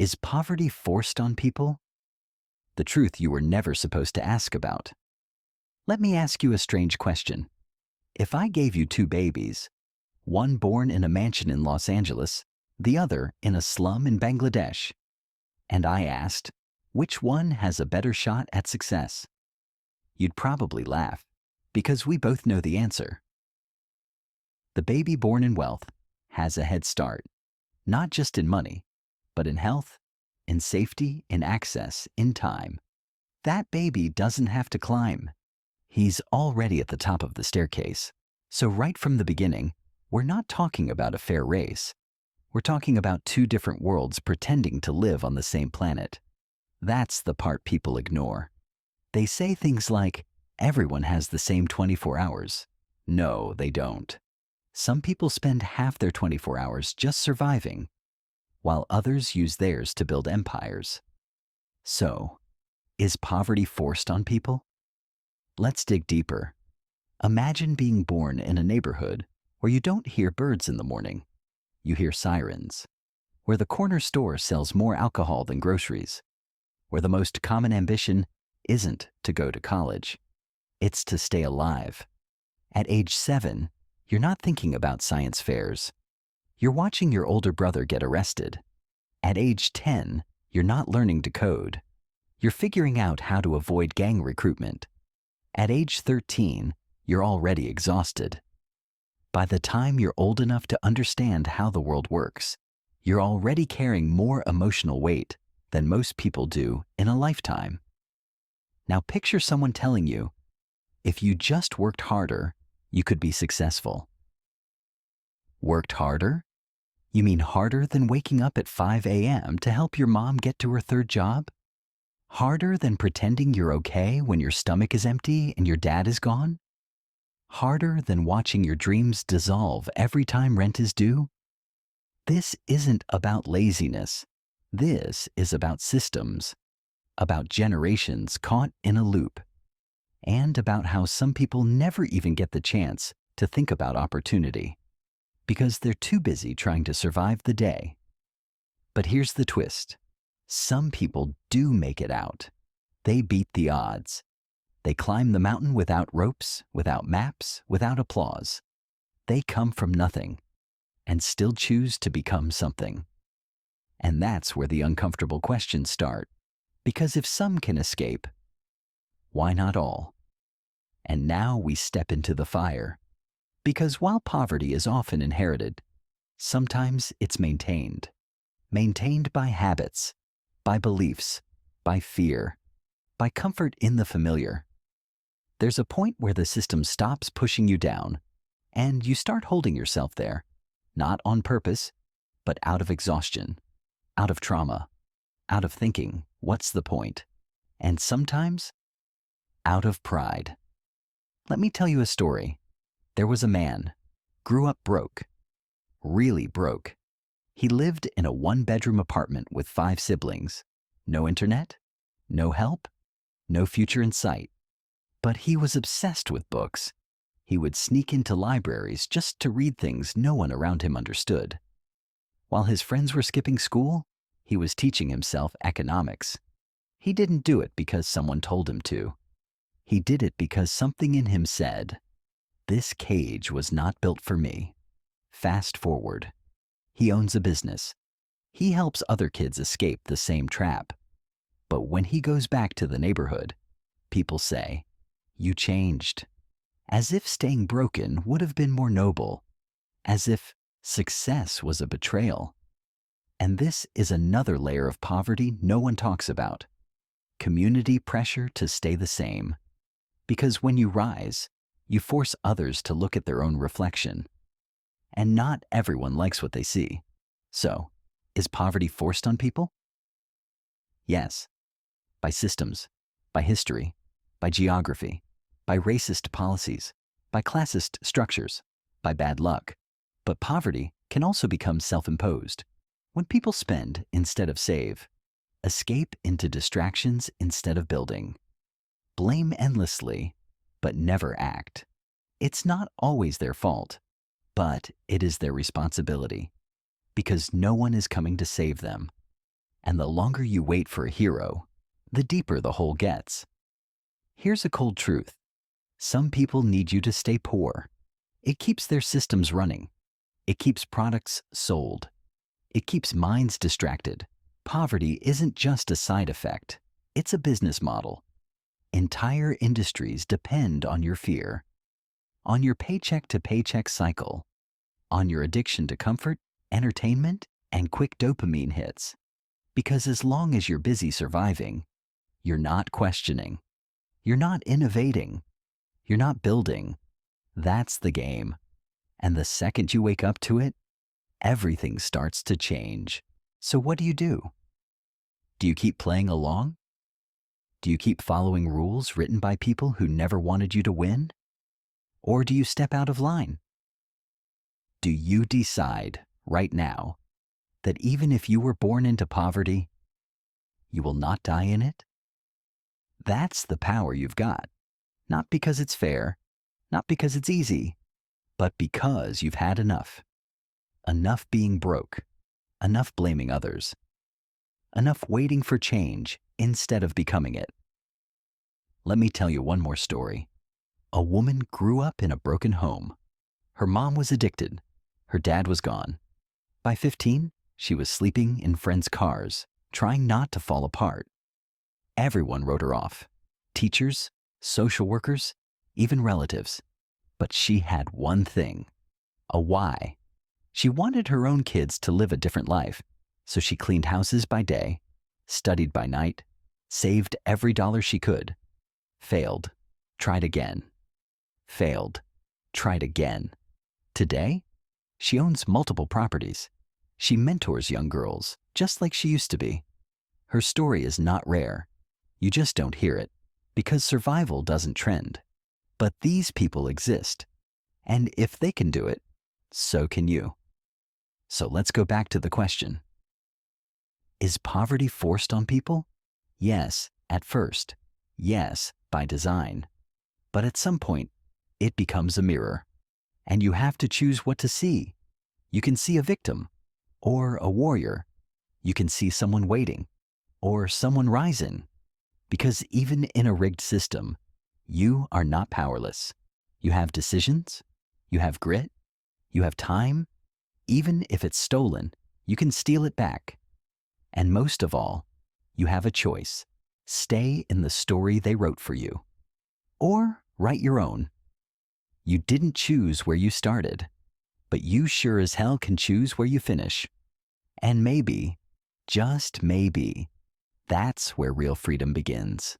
Is poverty forced on people? The truth you were never supposed to ask about. Let me ask you a strange question. If I gave you two babies, one born in a mansion in Los Angeles, the other in a slum in Bangladesh, and I asked, which one has a better shot at success? You'd probably laugh, because we both know the answer. The baby born in wealth has a head start, not just in money, but in health, in safety, in access, in time. That baby doesn't have to climb. He's already at the top of the staircase. So right from the beginning, we're not talking about a fair race. We're talking about two different worlds pretending to live on the same planet. That's the part people ignore. They say things like, everyone has the same 24 hours. No, they don't. Some people spend half their 24 hours just surviving, while others use theirs to build empires. So, is poverty forced on people? Let's dig deeper. Imagine being born in a neighborhood where you don't hear birds in the morning. You hear sirens. Where the corner store sells more alcohol than groceries. Where the most common ambition isn't to go to college. It's to stay alive. At age 7, you're not thinking about science fairs. You're watching your older brother get arrested. At age 10, you're not learning to code. You're figuring out how to avoid gang recruitment. At age 13, you're already exhausted. By the time you're old enough to understand how the world works, you're already carrying more emotional weight than most people do in a lifetime. Now picture someone telling you, if you just worked harder, you could be successful. Worked harder? You mean harder than waking up at 5 a.m. to help your mom get to her third job? Harder than pretending you're okay when your stomach is empty and your dad is gone? Harder than watching your dreams dissolve every time rent is due? This isn't about laziness. This is about systems, about generations caught in a loop, and about how some people never even get the chance to think about opportunity, because they're too busy trying to survive the day. But here's the twist. Some people do make it out. They beat the odds. They climb the mountain without ropes, without maps, without applause. They come from nothing and still choose to become something. And that's where the uncomfortable questions start. Because if some can escape, why not all? And now we step into the fire. Because while poverty is often inherited, sometimes it's maintained. Maintained by habits, by beliefs, by fear, by comfort in the familiar. There's a point where the system stops pushing you down, and you start holding yourself there, not on purpose, but out of exhaustion, out of trauma, out of thinking, what's the point? And sometimes, out of pride. Let me tell you a story. There was a man, grew up broke, really broke. He lived in a one-bedroom apartment with 5 siblings. No internet, no help, no future in sight. But he was obsessed with books. He would sneak into libraries just to read things no one around him understood. While his friends were skipping school, he was teaching himself economics. He didn't do it because someone told him to. He did it because something in him said, "This cage was not built for me." Fast forward. He owns a business. He helps other kids escape the same trap. But when he goes back to the neighborhood, people say, "You changed." As if staying broken would have been more noble. As if success was a betrayal. And this is another layer of poverty no one talks about. Community pressure to stay the same. Because when you rise, you force others to look at their own reflection. And not everyone likes what they see. So, is poverty forced on people? Yes. By systems, by history, by geography, by racist policies, by classist structures, by bad luck. But poverty can also become self-imposed. When people spend instead of save, escape into distractions instead of building, blame endlessly, but never act. It's not always their fault, but it is their responsibility, because no one is coming to save them. And the longer you wait for a hero, the deeper the hole gets. Here's a cold truth. Some people need you to stay poor. It keeps their systems running. It keeps products sold. It keeps minds distracted. Poverty isn't just a side effect. It's a business model. Entire industries depend on your fear, on your paycheck to paycheck cycle, on your addiction to comfort, entertainment, and quick dopamine hits. Because as long as you're busy surviving, you're not questioning. You're not innovating. You're not building. That's the game. And the second you wake up to it, everything starts to change. So what do? Do you keep playing along? Do you keep following rules written by people who never wanted you to win? Or do you step out of line? Do you decide right now that even if you were born into poverty, you will not die in it? That's the power you've got. Not because it's fair, not because it's easy, but because you've had enough. Enough being broke, enough blaming others, enough waiting for change instead of becoming it. Let me tell you one more story. A woman grew up in a broken home. Her mom was addicted. Her dad was gone. By 15, she was sleeping in friends' cars, trying not to fall apart. Everyone wrote her off. Teachers, social workers, even relatives. But she had one thing, a why. She wanted her own kids to live a different life, so she cleaned houses by day, studied by night, saved every dollar she could. Failed, tried again. Failed, tried again. Today, she owns multiple properties. She mentors young girls, just like she used to be. Her story is not rare. You just don't hear it, because survival doesn't trend. But these people exist, and if they can do it, so can you. So let's go back to the question. Is poverty forced on people? Yes, at first. Yes, by design. But at some point, it becomes a mirror, and you have to choose what to see. You can see a victim, or a warrior. You can see someone waiting, or someone rising. Because even in a rigged system, you are not powerless. You have decisions, you have grit, you have time. Even if it's stolen, you can steal it back. And most of all, you have a choice. Stay in the story they wrote for you, or write your own. You didn't choose where you started, but you sure as hell can choose where you finish. And maybe, just maybe, that's where real freedom begins.